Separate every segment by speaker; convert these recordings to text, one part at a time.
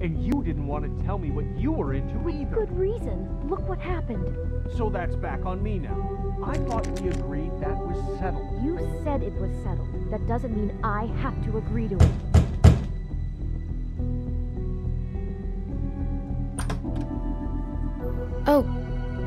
Speaker 1: And you didn't want to tell me what you were into either.
Speaker 2: Good reason. Look what happened.
Speaker 1: So that's back on me now. I thought we agreed that was settled.
Speaker 2: You said it was settled. That doesn't mean I have to agree to it. Oh,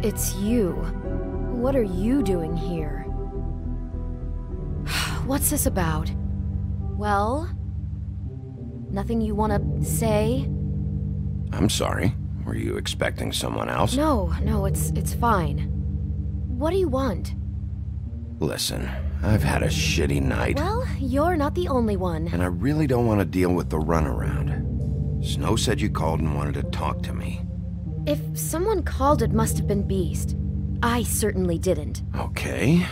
Speaker 2: it's you. What are you doing here? What's this about? Well? Nothing you want to say?
Speaker 3: I'm sorry. Were you expecting someone else?
Speaker 2: No, it's fine. What do you want?
Speaker 3: Listen, I've had a shitty night.
Speaker 2: Well, you're not the only one.
Speaker 3: And I really don't want to deal with the runaround. Snow said you called and wanted to talk to me.
Speaker 2: If someone called, it must have been Beast. I certainly didn't.
Speaker 3: Okay,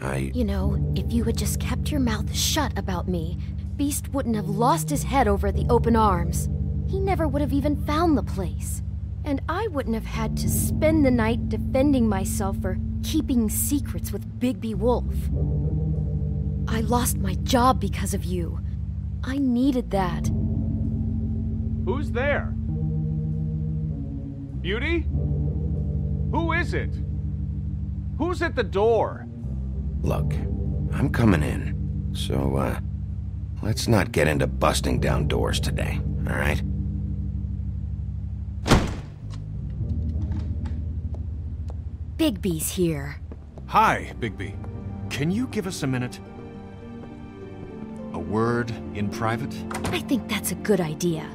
Speaker 2: You know, if you had just kept your mouth shut about me, Beast wouldn't have lost his head over at the open arms. He never would have even found the place. And I wouldn't have had to spend the night defending myself for keeping secrets with Bigby Wolf. I lost my job because of you. I needed that.
Speaker 1: Who's there? Beauty? Who is it? Who's at the door?
Speaker 3: Look, I'm coming in. So, let's not get into busting down doors today, all right?
Speaker 2: Bigby's here.
Speaker 4: Hi, Bigby. Can you give us a minute? A word in private?
Speaker 2: I think that's a good idea.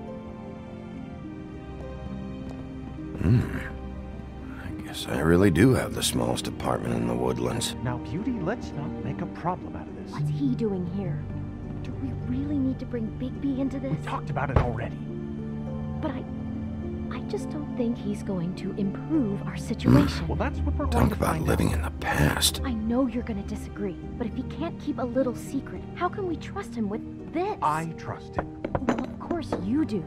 Speaker 3: I guess I really do have the smallest apartment in the Woodlands.
Speaker 1: Now, Beauty, let's not make a problem out of this.
Speaker 2: What's he doing here? Do we really need to bring Bigby into this?
Speaker 1: We talked about it already.
Speaker 2: But I just don't think he's going to improve our situation.
Speaker 1: Well, that's what we're going
Speaker 3: Talk
Speaker 1: to
Speaker 3: about
Speaker 1: find
Speaker 3: living
Speaker 1: out.
Speaker 3: in the past.
Speaker 2: I know you're gonna disagree, but if he can't keep a little secret, how can we trust him with this?
Speaker 1: I trust him.
Speaker 2: Well, of course you do.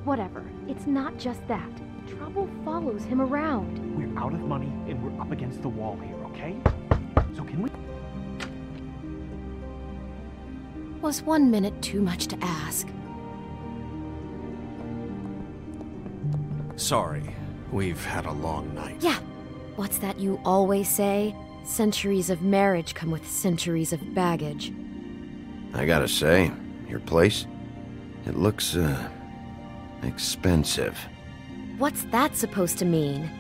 Speaker 2: Whatever. It's not just that. Trouble follows him around.
Speaker 1: We're out of money and we're up against the wall here, okay? So can we...
Speaker 2: Was 1 minute too much to ask?
Speaker 4: Sorry, we've had a long night.
Speaker 2: Yeah. What's that you always say? Centuries of marriage come with centuries of baggage.
Speaker 3: I gotta say, your place, it looks, expensive.
Speaker 2: What's that supposed to mean?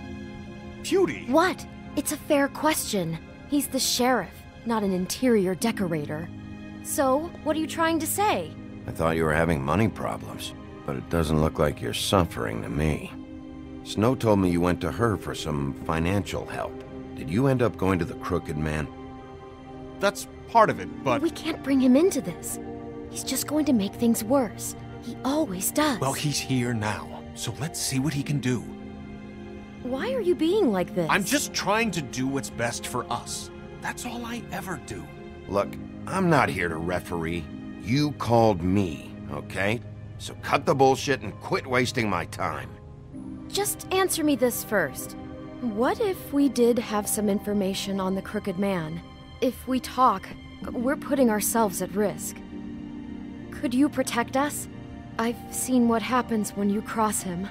Speaker 4: Beauty!
Speaker 2: What? It's a fair question. He's the sheriff, not an interior decorator. So, what are you trying to say?
Speaker 3: I thought you were having money problems, but it doesn't look like you're suffering to me. Snow told me you went to her for some financial help. Did you end up going to the Crooked Man?
Speaker 4: That's part of it, but...
Speaker 2: We can't bring him into this. He's just going to make things worse. He always does.
Speaker 4: Well, he's here now, so let's see what he can do.
Speaker 2: Why are you being like this?
Speaker 4: I'm just trying to do what's best for us. That's all I ever do.
Speaker 3: Look, I'm not here to referee. You called me, okay? So cut the bullshit and quit wasting my time.
Speaker 2: Just answer me this first. What if we did have some information on the Crooked Man? If we talk, we're putting ourselves at risk. Could you protect us? I've seen what happens when you cross him.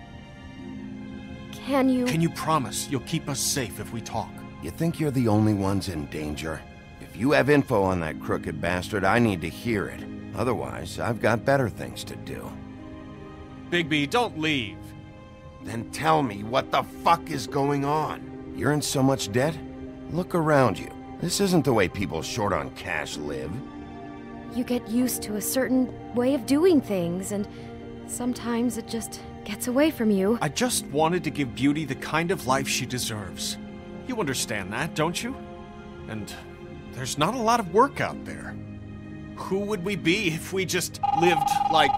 Speaker 2: Can you...
Speaker 4: Can you promise you'll keep us safe if we talk?
Speaker 3: You think you're the only ones in danger? If you have info on that crooked bastard, I need to hear it. Otherwise, I've got better things to do.
Speaker 4: Bigby, don't leave.
Speaker 3: Then tell me what the fuck is going on? You're in so much debt? Look around you. This isn't the way people short on cash live.
Speaker 2: You get used to a certain way of doing things, and sometimes it just gets away from you.
Speaker 4: I just wanted to give Beauty the kind of life she deserves. You understand that, don't you? And there's not a lot of work out there. Who would we be if we just lived like...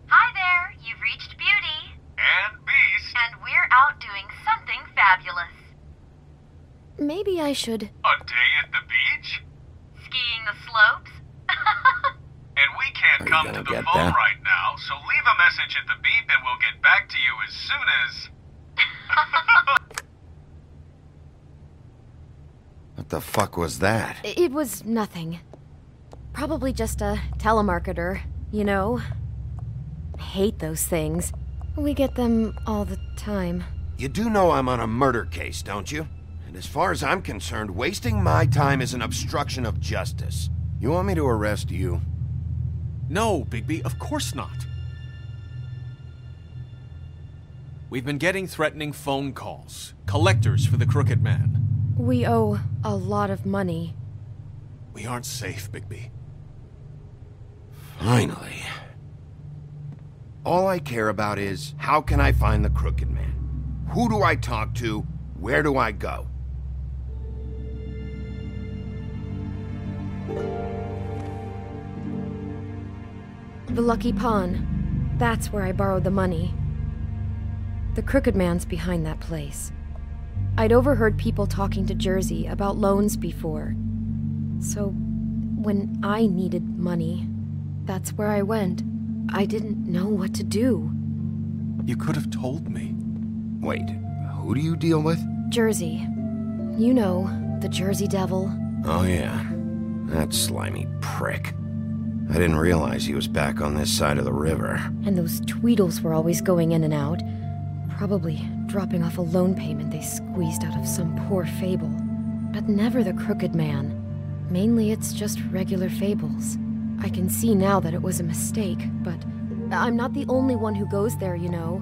Speaker 5: Hi there, you've reached Beauty.
Speaker 6: And Beast.
Speaker 5: And we're out doing something fabulous.
Speaker 2: Maybe I should...
Speaker 6: A day at the beach?
Speaker 5: Skiing the slopes?
Speaker 6: And we can't
Speaker 3: Are you
Speaker 6: come
Speaker 3: gonna
Speaker 6: to the
Speaker 3: get
Speaker 6: phone
Speaker 3: that?
Speaker 6: right now, so leave a message at the beep and we'll get back to you as soon as...
Speaker 3: What the fuck was that?
Speaker 2: It was nothing. Probably just a telemarketer, you know? I hate those things. We get them all the time.
Speaker 3: You do know I'm on a murder case, don't you? And as far as I'm concerned, wasting my time is an obstruction of justice. You want me to arrest you?
Speaker 4: No, Bigby, of course not. We've been getting threatening phone calls. Collectors for the Crooked Man.
Speaker 2: We owe a lot of money.
Speaker 4: We aren't safe, Bigby.
Speaker 3: Finally. All I care about is, how can I find the Crooked Man? Who do I talk to? Where do I go?
Speaker 2: The Lucky Pawn. That's where I borrowed the money. The Crooked Man's behind that place. I'd overheard people talking to Jersey about loans before. So, when I needed money, that's where I went. I didn't know what to do.
Speaker 4: You could have told me.
Speaker 3: Wait, who do you deal with?
Speaker 2: Jersey. You know, the Jersey Devil.
Speaker 3: Oh yeah, that slimy prick. I didn't realize he was back on this side of the river.
Speaker 2: And those Tweedles were always going in and out. Probably dropping off a loan payment they squeezed out of some poor Fable. But never the Crooked Man. Mainly it's just regular Fables. I can see now that it was a mistake, but I'm not the only one who goes there, you know.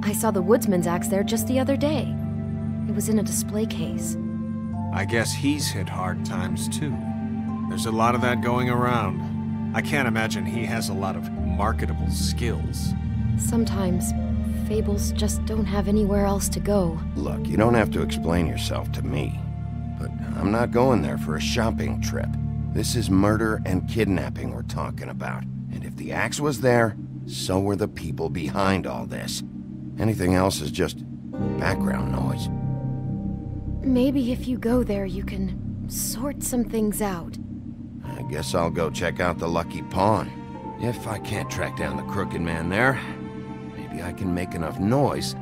Speaker 2: I saw the Woodsman's axe there just the other day. It was in a display case.
Speaker 4: I guess he's hit hard times too. There's a lot of that going around. I can't imagine he has a lot of marketable skills.
Speaker 2: Sometimes Fables just don't have anywhere else to go.
Speaker 3: Look, you don't have to explain yourself to me. But I'm not going there for a shopping trip. This is murder and kidnapping we're talking about. And if the axe was there, so were the people behind all this. Anything else is just background noise.
Speaker 2: Maybe if you go there, you can sort some things out.
Speaker 3: I guess I'll go check out the Lucky Pawn. If I can't track down the Crooked Man there, maybe I can make enough noise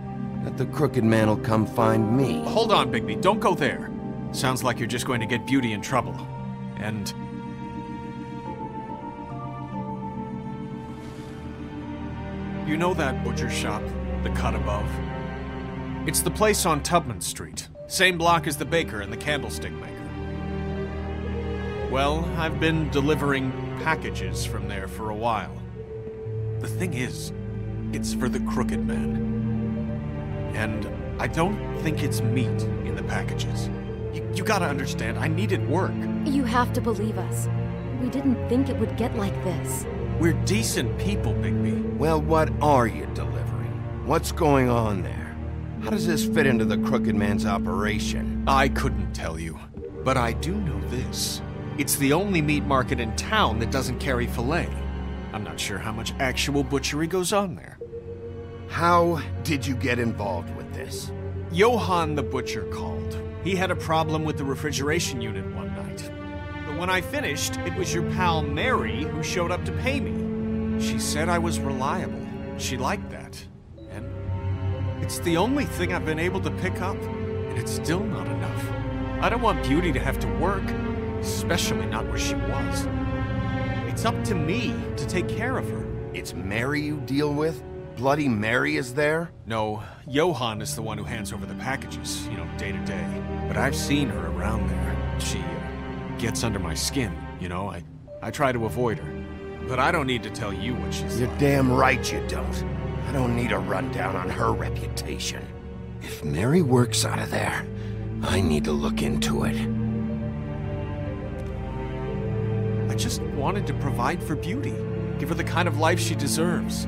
Speaker 3: that the Crooked Man will come find me.
Speaker 4: Hold on, Bigby, don't go there. Sounds like you're just going to get Beauty in trouble. And... you know that butcher shop, the cut above? It's the place on Tubman Street. Same block as the baker and the candlestick maker. Well, I've been delivering packages from there for a while. The thing is, it's for the Crooked Man. And I don't think it's meat in the packages. You gotta understand, I needed work.
Speaker 2: You have to believe us. We didn't think it would get like this.
Speaker 4: We're decent people, Bigby.
Speaker 3: Well, what are you delivering? What's going on there? How does this fit into the Crooked Man's operation?
Speaker 4: I couldn't tell you, but I do know this. It's the only meat market in town that doesn't carry filet. I'm not sure how much actual butchery goes on there.
Speaker 3: How did you get involved with this?
Speaker 4: Johann the butcher called. He had a problem with the refrigeration unit one night. But when I finished, it was your pal Mary who showed up to pay me. She said I was reliable. She liked that. And it's the only thing I've been able to pick up. And it's still not enough. I don't want Beauty to have to work, especially not where she was. It's up to me to take care of her.
Speaker 3: It's Mary you deal with? Bloody Mary is there?
Speaker 4: No, Johann is the one who hands over the packages, you know, day to day. But I've seen her around there. She gets under my skin, you know. I try to avoid her. But I don't need to tell you what she's
Speaker 3: You're
Speaker 4: like.
Speaker 3: damn right you don't. I don't need a rundown on her reputation. If Mary works out of there, I need to look into it.
Speaker 4: I just wanted to provide for Beauty. Give her the kind of life she deserves.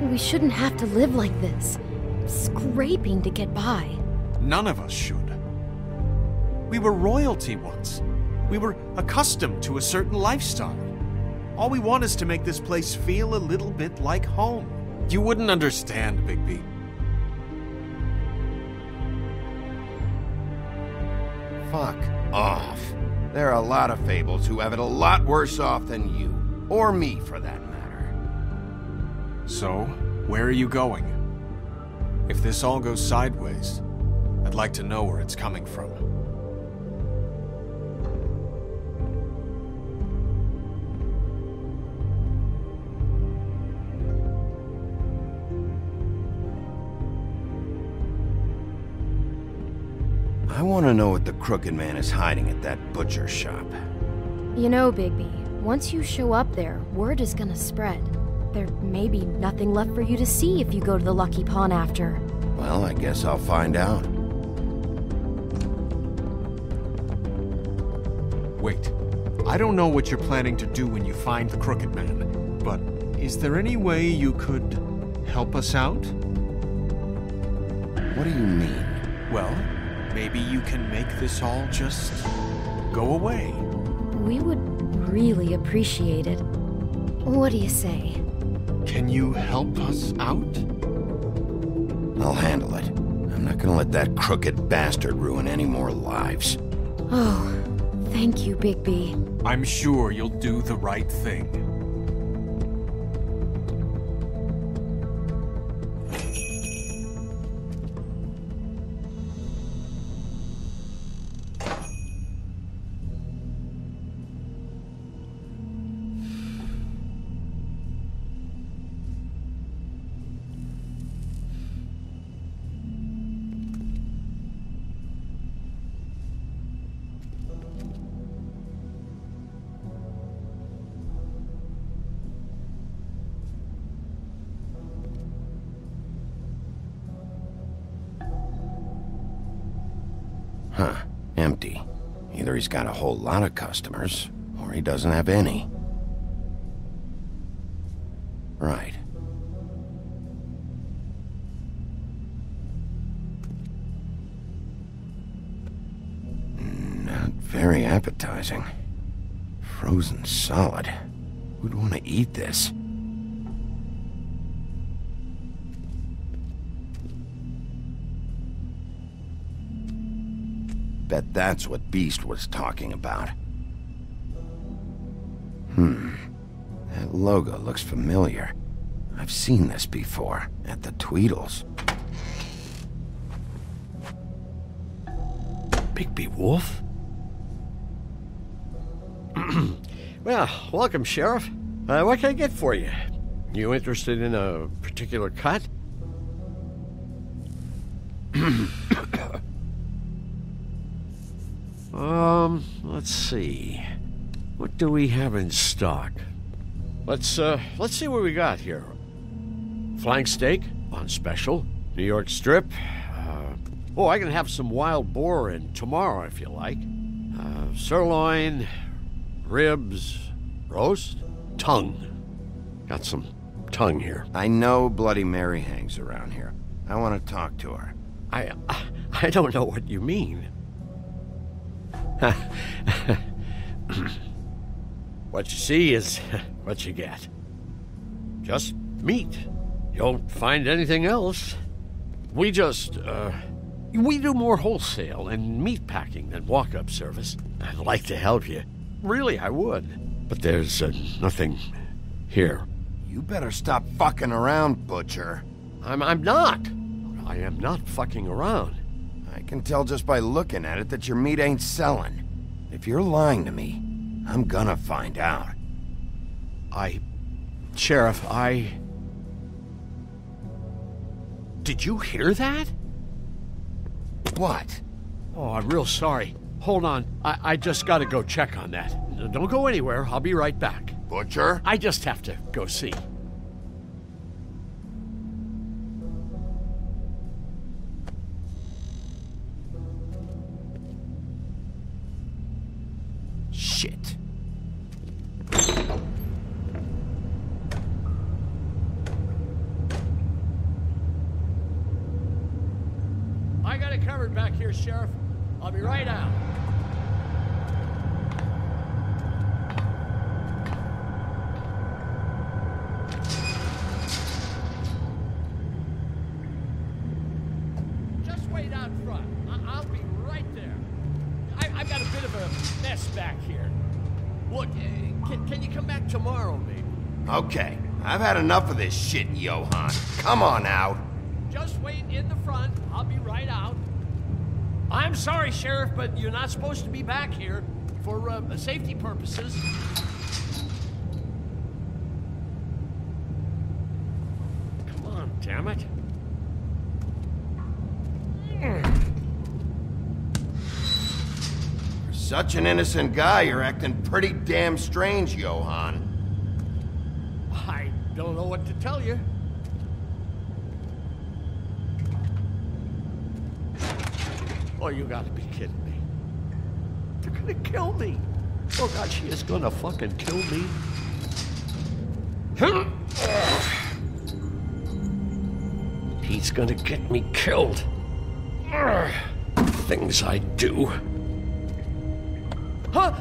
Speaker 2: We shouldn't have to live like this, scraping to get by.
Speaker 4: None of us should. We were royalty once. We were accustomed to a certain lifestyle. All we want is to make this place feel a little bit like home. You wouldn't understand, Bigby.
Speaker 3: Fuck off. There are a lot of Fables who have it a lot worse off than you. Or me, for that matter.
Speaker 4: So, where are you going? If this all goes sideways, I'd I'd like to know where it's coming from.
Speaker 3: I want to know what the Crooked Man is hiding at that butcher shop.
Speaker 2: You know, Bigby, once you show up there, word is gonna spread. There may be nothing left for you to see if you go to the Lucky Pawn after.
Speaker 3: Well, I guess I'll find out.
Speaker 4: Wait. I don't know what you're planning to do when you find the Crooked Man, but is there any way you could help us out?
Speaker 3: What do you mean?
Speaker 4: Well, maybe you can make this all just go away.
Speaker 2: We would really appreciate it. What do you say?
Speaker 4: Can you help us out?
Speaker 3: I'll handle it. I'm not gonna let that crooked bastard ruin any more lives.
Speaker 2: Oh, thank you, Bigby.
Speaker 4: I'm sure you'll do the right thing.
Speaker 3: Huh. Empty. Either he's got a whole lot of customers, or he doesn't have any. Right. Not very appetizing. Frozen solid. Who'd want to eat this? Bet that's what Beast was talking about. That logo looks familiar. I've seen this before, at the Tweedles.
Speaker 7: Bigby Wolf? Well, welcome, Sheriff. What can I get for you? You interested in a particular cut? Let's see. What do we have in stock? Let's see what we got here. Flank steak on special. New York strip. I can have some wild boar in tomorrow if you like. Sirloin, ribs, roast, tongue. Got some tongue here.
Speaker 3: I know Bloody Mary hangs around here. I want to talk to her.
Speaker 7: I don't know what you mean. What you see is what you get. Just meat. You don't find anything else. We do more wholesale and meat packing than walk-up service. I'd like to help you. Really, I would. But there's nothing here.
Speaker 3: You better stop fucking around, Butcher.
Speaker 7: I'm not. I am not fucking around.
Speaker 3: I can tell just by looking at it that your meat ain't selling. If you're lying to me, I'm gonna find out.
Speaker 7: Sheriff, Did you hear that?
Speaker 3: What?
Speaker 7: Oh, I'm real sorry. Hold on. I just gotta go check on that. Don't go anywhere. I'll be right back.
Speaker 3: Butcher?
Speaker 7: I just have to go see.
Speaker 3: Shit.
Speaker 7: I got it covered back here, Sheriff. I'll be right out. Just wait out front. I'll be right there. I've got a bit of a mess back here. Look, can you come back tomorrow, maybe?
Speaker 3: Okay, I've had enough of this shit, Johan. Come on out.
Speaker 7: Just wait in the front. I'll be right out. I'm sorry, Sheriff, but you're not supposed to be back here for safety purposes. Come on, damn it.
Speaker 3: For such an innocent guy, you're acting pretty damn strange, Johann.
Speaker 7: I don't know what to tell you. Oh, you gotta be kidding me. They're gonna kill me. Oh God, she is gonna fucking kill me. He's gonna get me killed. Things I do. Huh?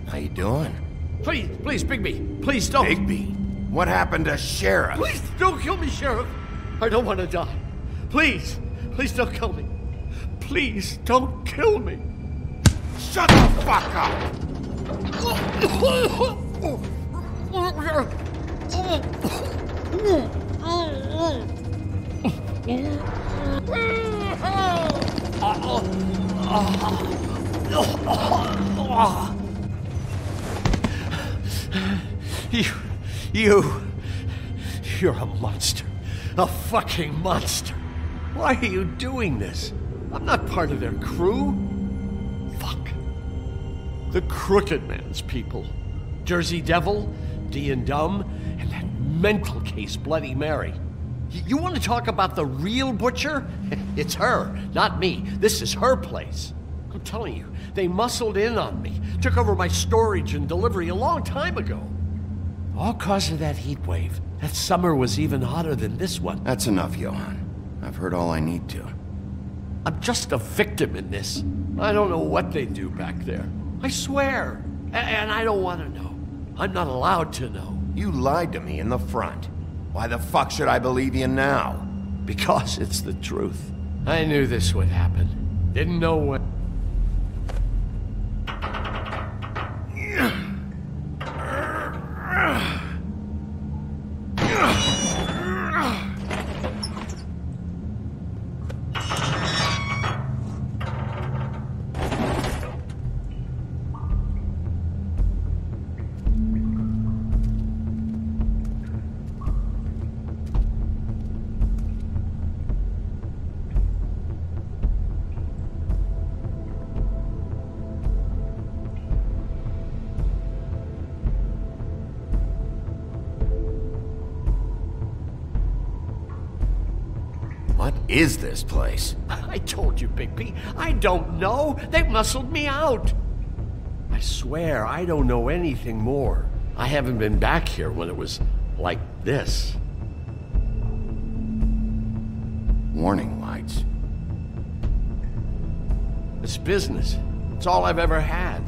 Speaker 3: How you doing?
Speaker 7: Please, please, Bigby. Please don't.
Speaker 3: Bigby? What happened to Sheriff?
Speaker 7: Please don't kill me, Sheriff. I don't want to die. Please, please don't kill me. Please don't kill me.
Speaker 3: Shut the fuck up!
Speaker 7: You're a monster. A fucking monster. Why are you doing this? I'm not part of their crew. Fuck. The Crooked Man's people. Jersey Devil, D and Dumb, and that mental case Bloody Mary. You want to talk about the real butcher? It's her, not me. This is her place. I'm telling you, they muscled in on me, took over my storage and delivery a long time ago. All cause of that heat wave. That summer was even hotter than this one.
Speaker 3: That's enough, Johann. I've heard all I need to.
Speaker 7: I'm just a victim in this. I don't know what they do back there. I swear. And I don't want to know. I'm not allowed to know.
Speaker 3: You lied to me in the front. Why the fuck should I believe you now?
Speaker 7: Because it's the truth. I knew this would happen. Didn't know when.
Speaker 3: What is this place?
Speaker 7: I told you, Bigby. I don't know. They muscled me out. I swear, I don't know anything more. I haven't been back here when it was like this.
Speaker 3: Warning lights.
Speaker 7: It's business. It's all I've ever had.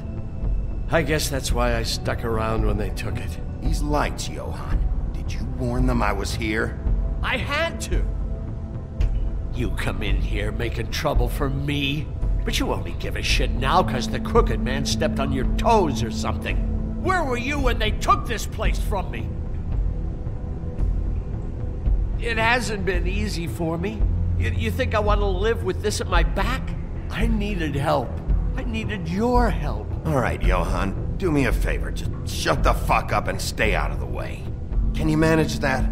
Speaker 7: I guess that's why I stuck around when they took it.
Speaker 3: These lights, Johann. Did you warn them I was here?
Speaker 7: I had to. You come in here making trouble for me, but you only give a shit now because the Crooked Man stepped on your toes or something. Where were you when they took this place from me? It hasn't been easy for me. You think I want to live with this at my back? I needed help. I needed your help.
Speaker 3: All right, Johann, do me a favor. Just shut the fuck up and stay out of the way. Can you manage that?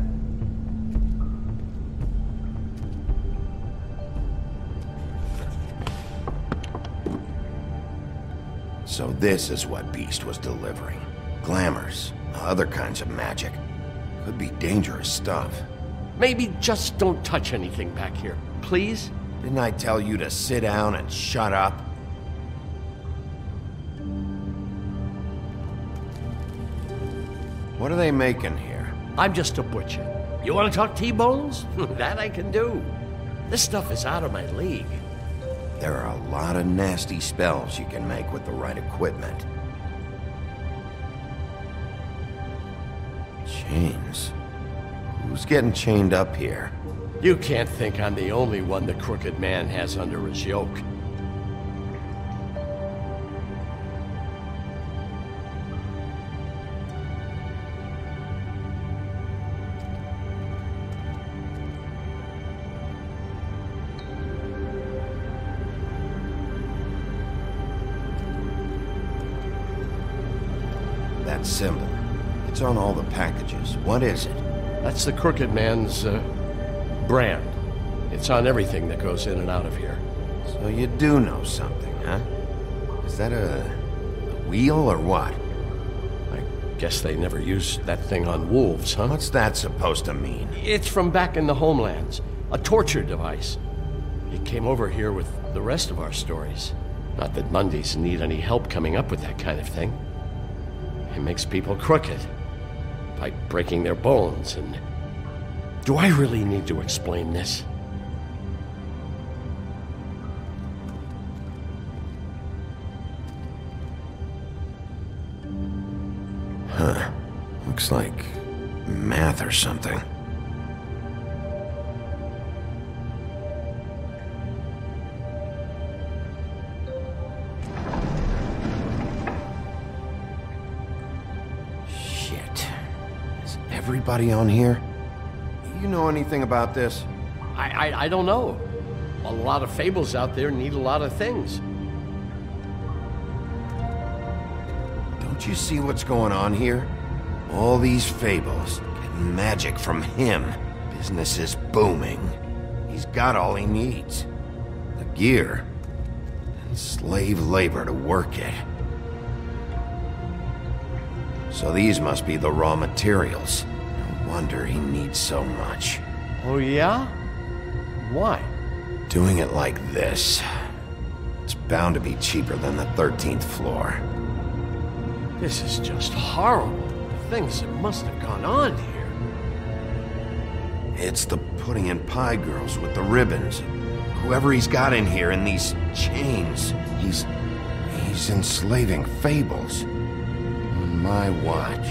Speaker 3: So this is what Beast was delivering. Glamours, other kinds of magic. Could be dangerous stuff.
Speaker 7: Maybe just don't touch anything back here, please?
Speaker 3: Didn't I tell you to sit down and shut up? What are they making here?
Speaker 7: I'm just a butcher. You want to talk T-bones? That I can do. This stuff is out of my league.
Speaker 3: There are a lot of nasty spells you can make with the right equipment. Chains? Who's getting chained up here?
Speaker 7: You can't think I'm the only one the Crooked Man has under his yoke.
Speaker 3: that symbol. It's on all the packages. What is it?
Speaker 7: That's the Crooked Man's, brand. It's on everything that goes in and out of here.
Speaker 3: So you do know something, huh? Is that a wheel or what?
Speaker 7: I guess they never used that thing on wolves, huh?
Speaker 3: What's that supposed to mean?
Speaker 7: It's from back in the homelands. A torture device. It came over here with the rest of our stories. Not that Mondays need any help coming up with that kind of thing. It makes people crooked. By breaking their bones and... Do I really need to explain this?
Speaker 3: Huh. Looks like math or something. Shit. Is everybody on here? You know anything about this?
Speaker 7: I don't know. A lot of fables out there need a lot of things.
Speaker 3: Don't you see what's going on here? All these fables, getting magic from him. Business is booming. He's got all he needs. The gear, and slave labor to work it. So these must be the raw materials. No wonder he needs so much.
Speaker 7: Oh yeah? Why?
Speaker 3: Doing it like this, it's bound to be cheaper than the 13th floor.
Speaker 7: This is just horrible. The things that must have gone on here.
Speaker 3: It's the pudding and pie girls with the ribbons. Whoever he's got in here in these chains, he's enslaving Fables. On my watch.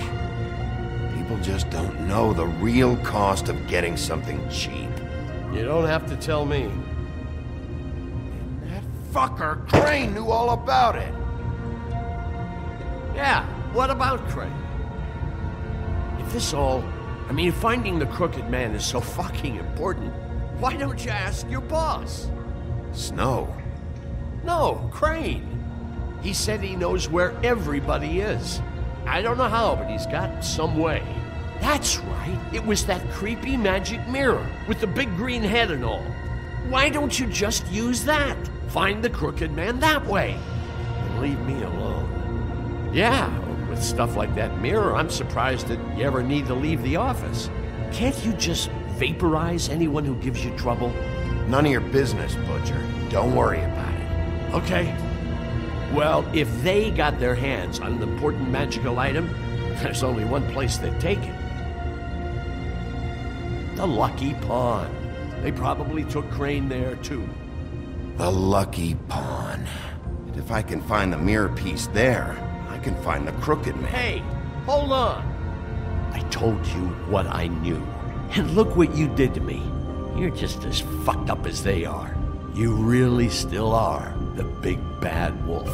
Speaker 3: People just don't know the real cost of getting something cheap.
Speaker 7: You don't have to tell me.
Speaker 3: That fucker Crane knew all about it.
Speaker 7: Yeah, what about Crane? If this all... I mean, finding the Crooked Man is so fucking important, why don't you ask your boss?
Speaker 3: Snow.
Speaker 7: No, Crane. He said he knows where everybody is. I don't know how, but he's got some way. That's right. It was that creepy magic mirror with the big green head and all. Why don't you just use that? Find the Crooked Man that way. And leave me alone. Yeah, with stuff like that mirror, I'm surprised that you ever need to leave the office. Can't you just vaporize anyone who gives you trouble?
Speaker 3: None of your business, Butcher. Don't worry about it.
Speaker 7: Okay. Well, if they got their hands on an important magical item, there's only one place they'd take it. The Lucky Pawn. They probably took Crane there, too.
Speaker 3: The Lucky Pawn. And if I can find the mirror piece there, I can find the Crooked Man.
Speaker 7: Hey, hold on. I told you what I knew. And look what you did to me. You're just as fucked up as they are. You really still are the big bad wolf.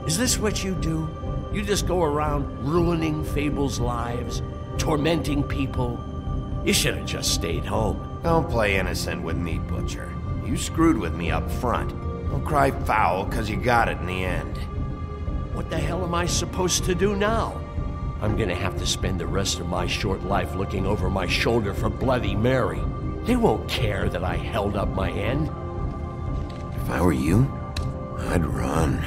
Speaker 7: Is this what you do? You just go around ruining Fables' lives, tormenting people? You should have just stayed home.
Speaker 3: Don't play innocent with me, Butcher. You screwed with me up front. Don't cry foul, because you got it in the end.
Speaker 7: What the hell am I supposed to do now? I'm gonna have to spend the rest of my short life looking over my shoulder for Bloody Mary. They won't care that I held up my end.
Speaker 3: If I were you, I'd run.